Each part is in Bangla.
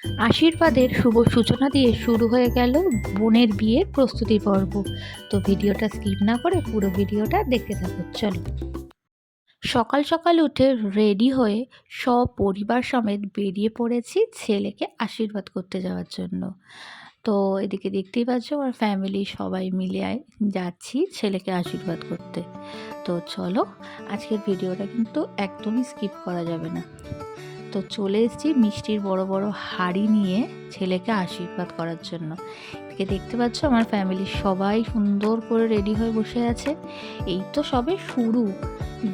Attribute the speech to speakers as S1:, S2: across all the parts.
S1: আশীর্বাদের শুভ সূচনা দিয়ে শুরু হয়ে গেল বোনের বিয়ের প্রস্তুতি পর্ব। তো ভিডিওটা স্কিপ না করে পুরো ভিডিওটা দেখতে থাকো। চলো। সকাল সকাল উঠে রেডি হয়ে সপরিবার সমেত বেরিয়ে পড়েছি ছেলেকে আশীর্বাদ করতে যাওয়ার জন্য। তো এদিকে দেখতেই পাচ্ছ আমার ফ্যামিলি সবাই মিলে যাচ্ছি ছেলেকে আশীর্বাদ করতে। তো চলো, আজকের ভিডিওটা কিন্তু একদমই স্কিপ করা যাবে না। তো চলে এসেছি মিষ্টির বড় বড় হাঁড়ি নিয়ে ছেলেকে আশীর্বাদ করার জন্য। এদিকে দেখতে পাচ্ছ আমার ফ্যামিলির সবাই সুন্দর করে রেডি হয়ে বসে আছে। এই তো সবে শুরু,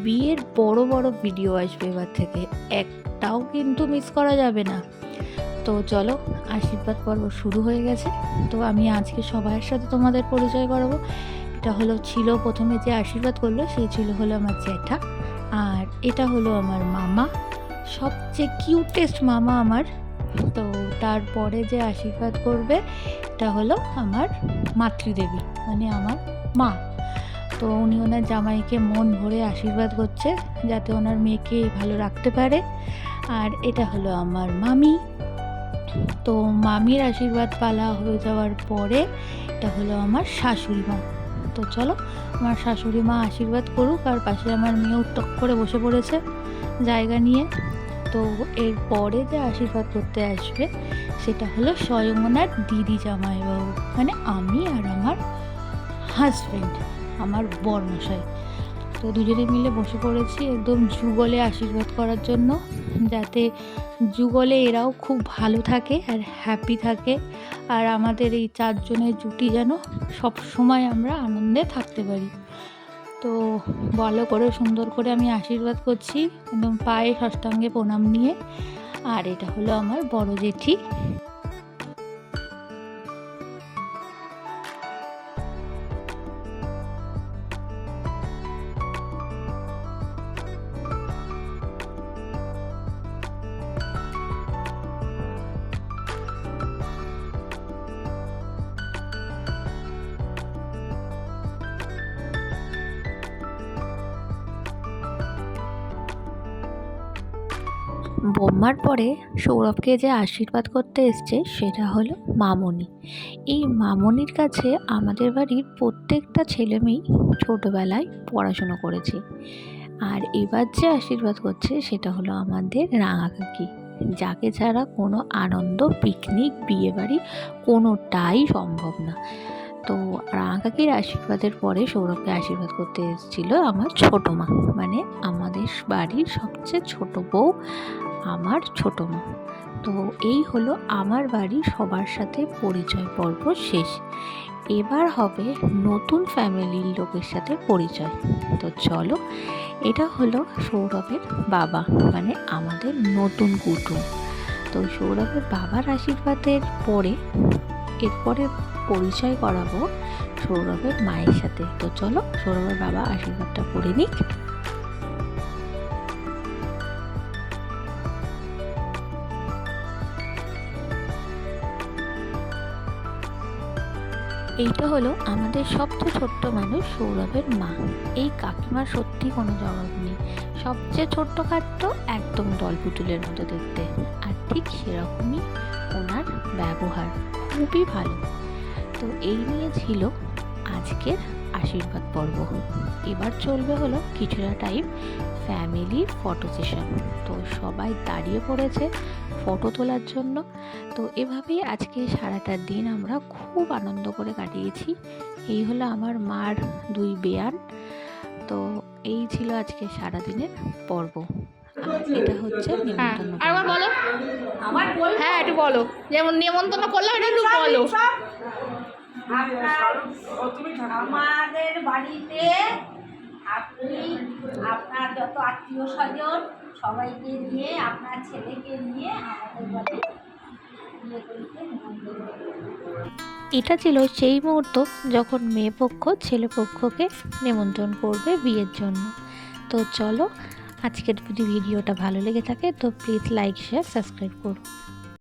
S1: বিয়ের বড় বড় ভিডিও আসবে এবার থেকে, একটাও কিন্তু মিস করা যাবে না। তো চলো, আশীর্বাদ পর্ব শুরু হয়ে গেছে। তো আমি আজকে সবার সাথে তোমাদের পরিচয় করাবো। এটা ছিল প্রথমে যে আশীর্বাদ করলো সে হলো আমার জ্যাঠা, আর এটা হলো আমার মামা, সবচেয়ে কিউটেস্ট মামা আমার। তো তারপরে যে আশীর্বাদ করবে এটা হলো আমার মাতৃদেবী, মানে আমার মা। তো উনি ওনার জামাইকে মন ভরে আশীর্বাদ করছে যাতে ওনার মেয়েকে ভালো রাখতে পারে। আর এটা হলো আমার মামি। তো মামির আশীর্বাদ পালা হয়ে যাওয়ার পরে এটা হলো আমার শাশুড়ি মা। তো চলো, আমার শাশুড়ি মা আশীর্বাদ করুক, আর পাশে আমার মেয়েও টক করে বসে পড়েছে জায়গা নিয়ে। তো এরপরে যে আশীর্বাদ করতে আসবে সেটা হলো স্বয়ং ওনার দিদি জামাইবাবু, মানে আমি আর আমার হাজব্যান্ড, আমার বরমশাই। তো দুজনে মিলে বসে পড়েছি একদম যুগলে আশীর্বাদ করার জন্য, যাতে যুগলে এরাও খুব ভালো থাকে আর হ্যাপি থাকে, আর আমাদের এই চারজনের জুটি যেন সব সময় আমরা আনন্দে থাকতে পারি। তো ভালো করে সুন্দর করে আমি আশীর্বাদ করছি একদম পায়ে ষষ্ঠাঙ্গে প্রণাম নিয়ে। আর এটা হলো আমার বড় জেঠি। বৌমার পরে সৌরভকে যে আশীর্বাদ করতে এসছে সেটা হলো মামনি। এই মামনির কাছে আমাদের বাড়ির প্রত্যেকটা ছেলেমেয়েই ছোটোবেলায় পড়াশুনো করেছে। আর এবার যে আশীর্বাদ করছে সেটা হলো আমাদের রাঙা কাকি, যাকে ছাড়া কোনো আনন্দ, পিকনিক, বিয়েবাড়ি কোনোটাই সম্ভব না। তো রাঙা কাকির আশীর্বাদের পরে সৌরভকে আশীর্বাদ করতে এসেছিল আমার ছোটো মা, মানে আমাদের বাড়ির সবচেয়ে ছোট বউ, আমার ছোটো মা। তো এই হলো আমার বাড়ির সবার সাথে পরিচয় পর্ব শেষ। এবার হবে নতুন ফ্যামিলির লোকের সাথে পরিচয়। তো চলো, এটা হলো সৌরভের বাবা, মানে আমাদের নতুন কুটুম। তো সৌরভের বাবার আশীর্বাদের পরে এরপরে পরিচয় করাবো সৌরভের মায়ের সাথে। তো চলো, সৌরভের বাবা আশীর্বাদটা করে নিক। এইটা হলো আমাদের সবচেয়ে ছোট্ট মানুষ সৌরভের মা। এই কাকিমার সত্যি কোনো জবাব নেই, সবচেয়ে ছোট্ট খাট্ট, একদম দলপুতুলের মতো দেখতে, আর ঠিক সেরকমই ওনার ব্যবহার, খুবই ভালো। তো এই নিয়ে ছিল আজকের আশীর্বাদ পর্ব। এবার চলবে হলো কিছুটা টাইম ফ্যামিলির ফটো সেশন। তো সবাই দাঁড়িয়ে পড়েছে ফটো তোলার জন্য। তো এভাবেই আজকে সারাটা দিন আমরা খুব আনন্দ করে কাটিয়েছি। এই হলো আমার মার দুই বেয়ান। তো এই ছিল আজকে সারাদিনের পর্ব। আর এটা হচ্ছে নেমন্তন্ন।
S2: বলো, হ্যাঁ একটু বলো, যেমন নেমন্তন্ন করলাম এটা একটু বলো।
S3: আমাদের বাড়িতে আপনি আপনার যত আত্মীয় স্বজন সবাইকে নিয়ে, আপনার ছেলেকে নিয়ে আমাদের বাড়ি বিয়ে করতে নিমন্ত্রণ করবেন।
S1: এটা ছিল সেই মুহূর্ত যখন মেয়ে পক্ষ ছেলে পক্ষকে নিমন্ত্রণ করবে বিয়ের জন্য। তো চলো, আজকের যদি ভিডিওটা ভালো লেগে থাকে তো প্লিজ লাইক, শেয়ার, সাবস্ক্রাইব করো।